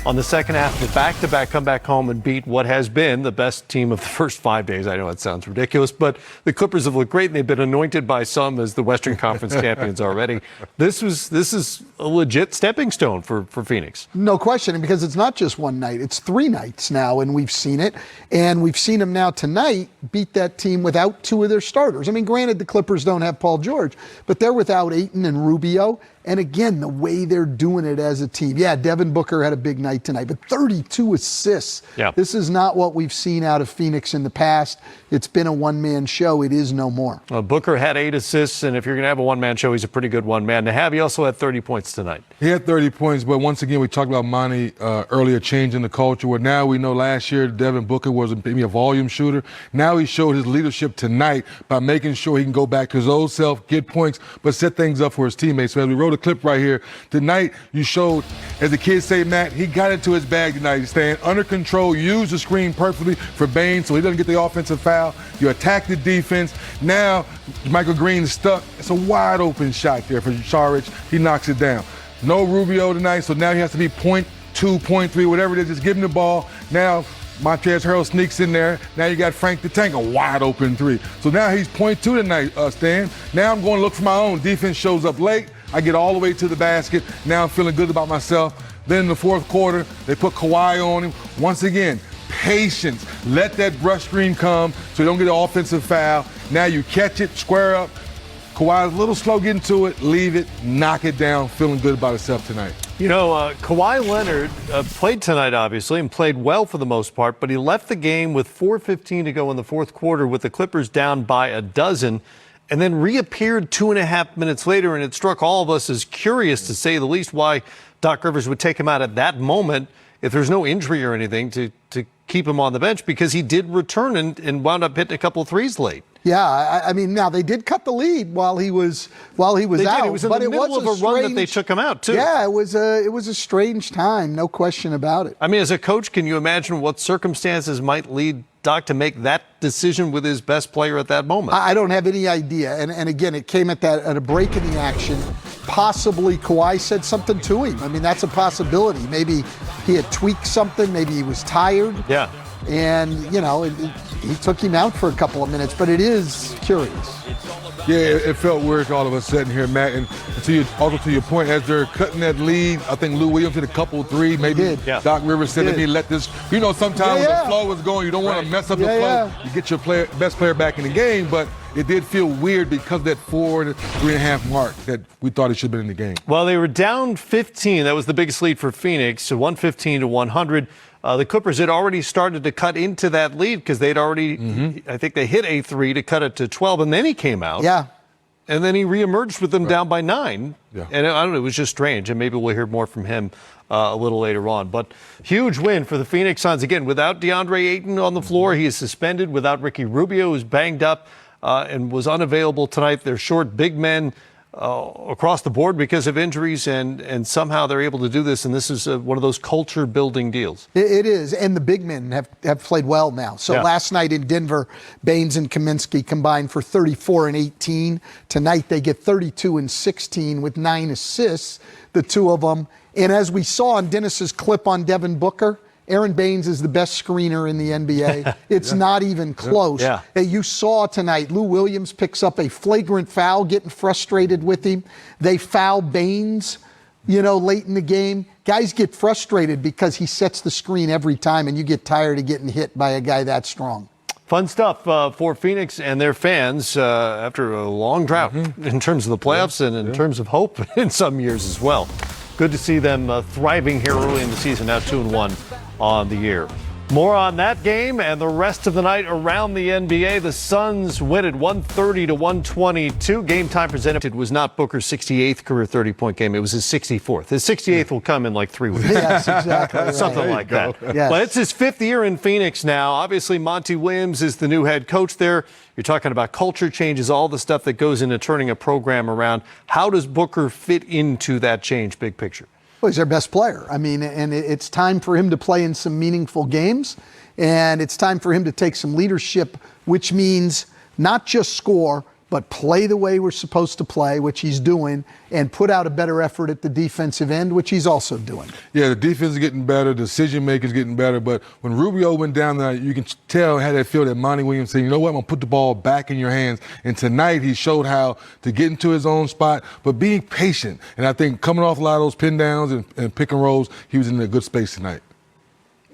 on the second half of a back-to-back come back home and beat what has been the best team of the first 5 days. I know it sounds ridiculous, but the Clippers have looked great, and they've been anointed by some as the Western Conference champions already. This is a legit stepping stone for Phoenix. No question, and because it's not just one night, it's 3 nights now, and we've seen it. And we've seen them now tonight beat that team without 2 of their starters. I mean, granted, the Clippers don't have Paul George, but they're without Ayton and Rubio. And again, the way they're doing it as a team. Yeah, Devin Booker had a big night tonight, but 32 assists. Yeah. This is not what we've seen out of Phoenix in the past. It's been a one-man show. It is no more. Booker had 8 assists, and if you're going to have a one-man show, he's a pretty good one-man to have. He also had 30 points tonight. He had 30 points, but once again, we talked about Monty earlier changing the culture, where now we know last year Devin Booker was maybe a volume shooter. Now he showed his leadership tonight by making sure he can go back to his old self, get points, but set things up for his teammates. So as we wrote a clip right here, tonight you showed, as the kids say, Matt, he got into his bag tonight. He's staying under control, used the screen perfectly for Bain so he doesn't get the offensive foul. You attack the defense. Now Michael Green is stuck. It's a wide open shot there for Saric. He knocks it down. No Rubio tonight, so now he has to be 0.2, 0.3, whatever it is. Just give him the ball. Now Montrezl Harrell sneaks in there. Now you got Frank the Tank, a wide open 3. So now he's 0.2 tonight, Stan. Now I'm going to look for my own. Defense shows up late. I get all the way to the basket. Now I'm feeling good about myself. Then in the fourth quarter, they put Kawhi on him. Once again, patience. Let that brush screen come so you don't get an offensive foul. Now you catch it, square up. Kawhi's a little slow getting to it, leave it, knock it down, feeling good about himself tonight. You know, Kawhi Leonard played tonight, obviously, and played well for the most part, but he left the game with 4:15 to go in the fourth quarter with the Clippers down by a dozen, and then reappeared 2.5 minutes later, and it struck all of us as curious, to say the least, why Doc Rivers would take him out at that moment if there's no injury or anything to keep him on the bench, because he did return and wound up hitting a couple of threes late. Yeah, I mean, now they did cut the lead while he was out. It was in the middle of a run that they took him out too. Yeah, it was a strange time, no question about it. I mean, as a coach, can you imagine what circumstances might lead Doc to make that decision with his best player at that moment? I don't have any idea. And again, it came at a break in the action. Possibly Kawhi said something to him. I mean, that's a possibility. Maybe he had tweaked something. Maybe he was tired. Yeah. And, you know, he took him out for a couple of minutes, but it is curious. Yeah, it felt weird to all of us sitting here, Matt. And also to your point, as they're cutting that lead, I think Lou Williams hit a couple 3. Maybe Doc Rivers said, let me let this. You know, sometimes when the flow is going, you don't want to mess up the flow. You get your best player back in the game, but it did feel weird because of that 4 to 3.5 mark that we thought it should have been in the game. Well, they were down 15. That was the biggest lead for Phoenix, so 115 to 100. The Clippers had already started to cut into that lead because they'd already, I think they hit a 3 to cut it to 12, and then he came out. Yeah. And then he reemerged with them down by 9. Yeah. And I don't know, it was just strange, and maybe we'll hear more from him a little later on. But huge win for the Phoenix Suns. Again, without DeAndre Ayton on the floor, he is suspended. Without Ricky Rubio, who's banged up and was unavailable tonight. They're short big men across the board because of injuries, and somehow they're able to do this, and this is one of those culture-building deals. It is, and the big men have played well now. So last night in Denver, Baines and Kaminsky combined for 34 and 18. Tonight they get 32 and 16 with 9 assists, the two of them. And as we saw on Dennis's clip on Devin Booker, Aaron Baines is the best screener in the NBA. It's not even close. Yeah. You saw tonight, Lou Williams picks up a flagrant foul, getting frustrated with him. They foul Baines, late in the game. Guys get frustrated because he sets the screen every time, and you get tired of getting hit by a guy that strong. Fun stuff for Phoenix and their fans after a long drought in terms of the playoffs and in terms of hope in some years as well. Good to see them thriving here early in the season, now 2-1 on the year. More on that game and the rest of the night around the NBA. The Suns win at 130 to 122. Game time presented. It was not Booker's 68th career 30-point game. It was his 64th. His 68th will come in like 3 weeks. Yes, exactly. Right. Something like that. Yes. But it's his 5th year in Phoenix now. Obviously, Monty Williams is the new head coach there. You're talking about culture changes, all the stuff that goes into turning a program around. How does Booker fit into that change, big picture? Well, he's their best player. I mean, and it's time for him to play in some meaningful games, and it's time for him to take some leadership, which means not just score, but play the way we're supposed to play, which he's doing, and put out a better effort at the defensive end, which he's also doing. Yeah, the defense is getting better, decision making is getting better, but when Rubio went down there, you can tell how that feel that Monty Williams said, you know what, I'm going to put the ball back in your hands. And tonight he showed how to get into his own spot, but being patient. And I think coming off a lot of those pin downs and pick and rolls, he was in a good space tonight.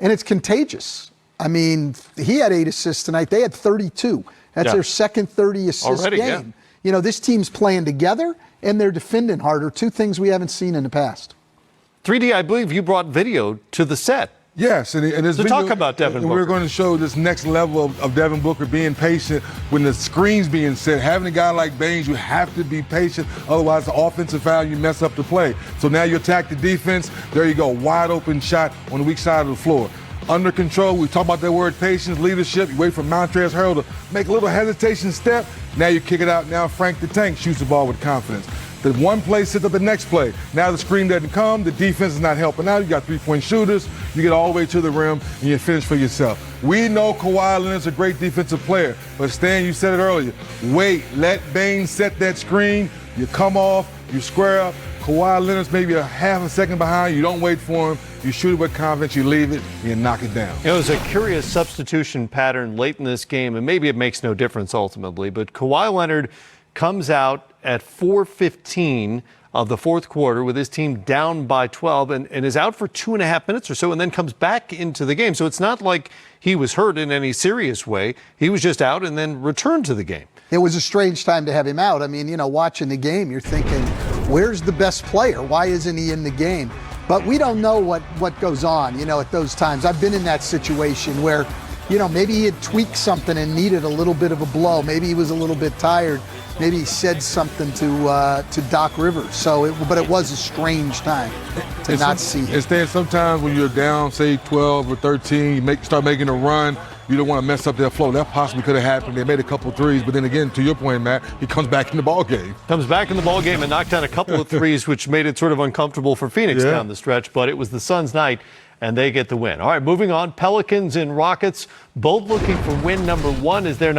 And it's contagious. I mean, he had 8 assists tonight. They had 32. That's their second 30-assist game. Yeah. You know, this team's playing together, and they're defending harder. 2 things we haven't seen in the past. 3D, I believe you brought video to the set. Yes, and this video, talk about Devin Booker. We're going to show this next level of Devin Booker being patient when the screen's being set. Having a guy like Baines, you have to be patient. Otherwise, the offensive foul, you mess up the play. So now you attack the defense. There you go, wide open shot on the weak side of the floor. Under control, we talk about that word patience, leadership. You wait for Montrezl Harrell to make a little hesitation step. Now you kick it out. Now Frank the Tank shoots the ball with confidence. The one play sets up the next play. Now the screen doesn't come. The defense is not helping out. You got 3-point shooters. You get all the way to the rim, and you finish for yourself. We know Kawhi Leonard's a great defensive player, but Stan, you said it earlier. Wait, let Baines set that screen. You come off, you square up. Kawhi Leonard's maybe a half a second behind. You don't wait for him. You shoot it with confidence. You leave it. And you knock it down. It was a curious substitution pattern late in this game, and maybe it makes no difference ultimately. But Kawhi Leonard comes out at 4:15 of the fourth quarter with his team down by 12 and is out for 2.5 minutes or so and then comes back into the game. So it's not like he was hurt in any serious way. He was just out and then returned to the game. It was a strange time to have him out. I mean, you know, watching the game, you're thinking, where's the best player? Why isn't he in the game? But we don't know what goes on, you know, at those times. I've been in that situation where, you know, maybe he had tweaked something and needed a little bit of a blow. Maybe he was a little bit tired. Maybe he said something to Doc Rivers. But it was a strange time to not see him. Instead, sometimes when you're down, say 12 or 13, you start making a run. You don't want to mess up their flow. That possibly could have happened. They made a couple threes, but then again, to your point, Matt, he comes back in the ball game. Comes back in the ball game and knocked down a couple of threes, which made it sort of uncomfortable for Phoenix down the stretch. But it was the Suns' night, and they get the win. All right, moving on. Pelicans and Rockets both looking for win number 1 as their